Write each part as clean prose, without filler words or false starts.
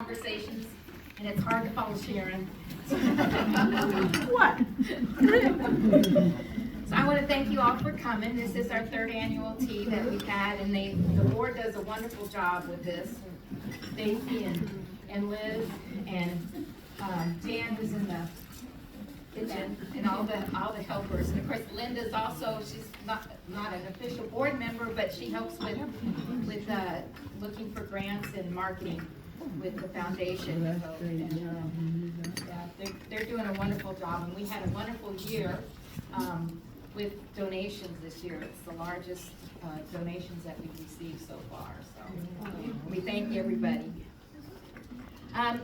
conversations, and it's hard to follow Sharon. What? So I want to thank you all for coming. This is our third annual tea that we've had, and the board does a wonderful job with this. Stacy and Liz and Dan who's in the kitchen, and all the helpers. And of course, Linda's also, she's not an official board member, but she helps with looking for grants and marketing with the foundation. They're doing a wonderful job, and we had a wonderful year with donations this year. It's the largest donations that we've received so far. So we thank everybody.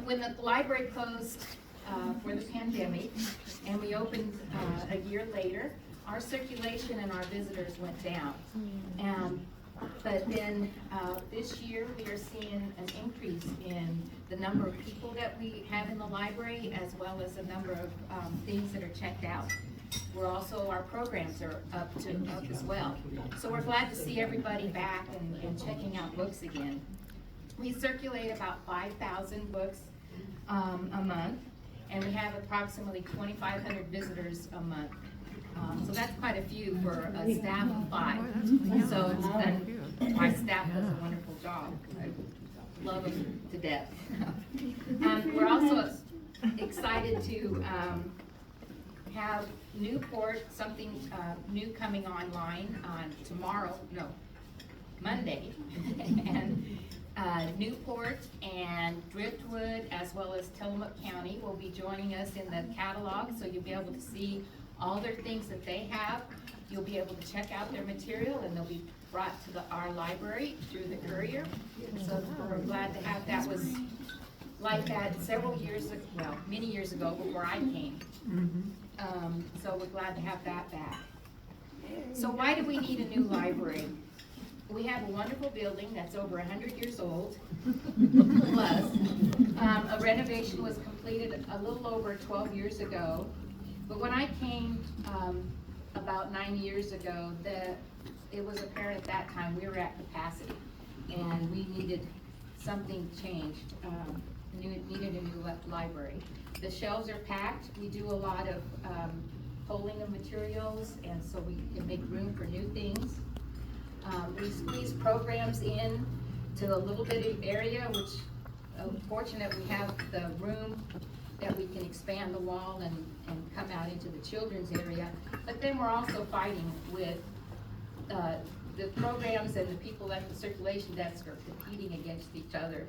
When the library closed for the pandemic, and we opened a year later, our circulation and our visitors went down. But then this year we are seeing an increase in the number of people that we have in the library, as well as the number of things that are checked out. We're also, our programs are up as well. So we're glad to see everybody back and checking out books again. We circulate about 5,000 books a month, and we have approximately 2,500 visitors a month. So that's quite a few for a staff of 5. So it's been, my staff does a wonderful job. I love them to death. We're also excited to have Newport, something new coming online on Monday. And Newport and Driftwood, as well as Tillamook County, will be joining us in the catalog, so you'll be able to see all their things that they have. You'll be able to check out their material, and they'll be brought to our library through the courier. So we're glad to have that. Was like that several years ago, well, many years ago before I came. So we're glad to have that back. So why do we need a new library? We have a wonderful building that's over 100 years old, plus. A renovation was completed a little over 12 years ago. But when I came about 9 years ago, it was apparent at that time we were at capacity, and we needed something changed. Needed a new library. The shelves are packed. We do a lot of polling of materials, and so we can make room for new things. We squeeze programs in to a little bit of area, which fortunate we have the room that we can expand the wall and come out into the children's area. But then we're also fighting with the programs, and the people at the circulation desk are competing against each other.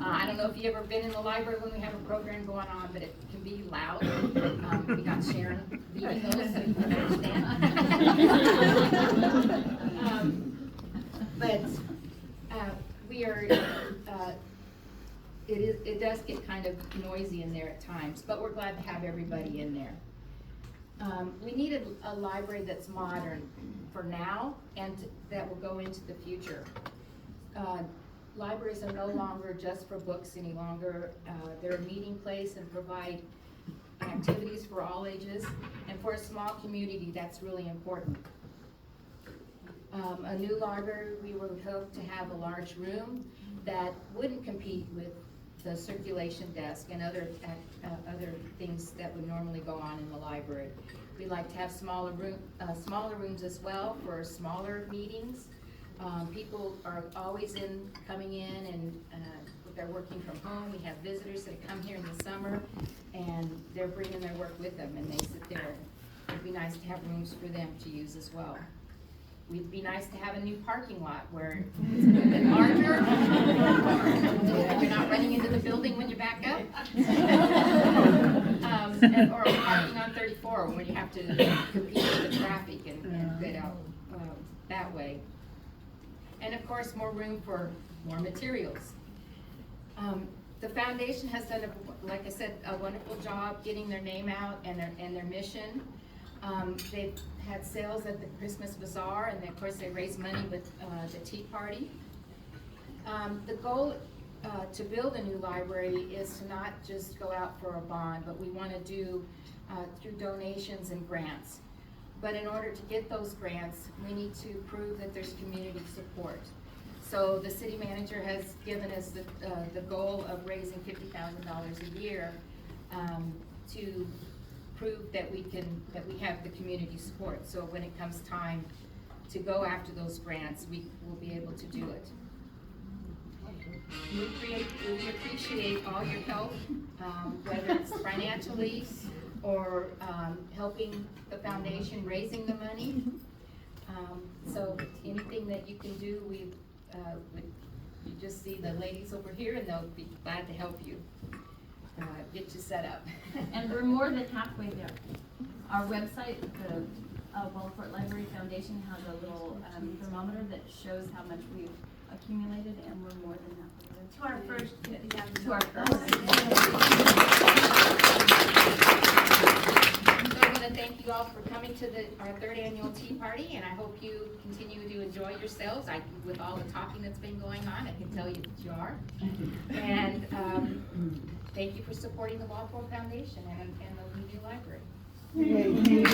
I don't know if you've ever been in the library when we have a program going on, but it can be loud. We got Sharon leading those, so you can understand. But we are, it does get kind of noisy in there at times, but we're glad to have everybody in there. We need a library that's modern for now, and that will go into the future. Libraries are no longer just for books any longer. They're a meeting place and provide activities for all ages, and for a small community, that's really important. A new library, we would hope to have a large room that wouldn't compete with the circulation desk and other things that would normally go on in the library. We like to have smaller rooms as well for smaller meetings. People are always coming in, and they're working from home. We have visitors that come here in the summer, and they're bringing their work with them, and they sit there. It'd be nice to have rooms for them to use as well. It'd be nice to have a new parking lot where it's a little bit larger. You're not running into the building when you back up. Or parking on 34 when you have to compete with the traffic and get out that way. And of course, more room for more materials. The foundation has done, like I said, a wonderful job getting their name out and their mission. They've had sales at the Christmas Bazaar, and of course they raise money with the Tea Party. The goal to build a new library is to not just go out for a bond, but we want to do through donations and grants. But in order to get those grants, we need to prove that there's community support. So the city manager has given us the goal of raising $50,000 a year to prove that we have the community support. So when it comes time to go after those grants, we will be able to do it. We appreciate all your help, whether it's financially or helping the foundation raising the money. So anything that you can do, you just see the ladies over here and they'll be glad to help you get you set up. And we're more than halfway there. Our website, the Waldport Library Foundation, has a little thermometer that shows how much we've accumulated, and we're more than halfway there. To our first. To our first. So I'm going to thank you all for coming to our third annual tea party, and I hope you continue to enjoy yourselves. With all the talking that's been going on, I can tell you that you are. And thank you for supporting the Waldport Foundation and the New Library. Thank you.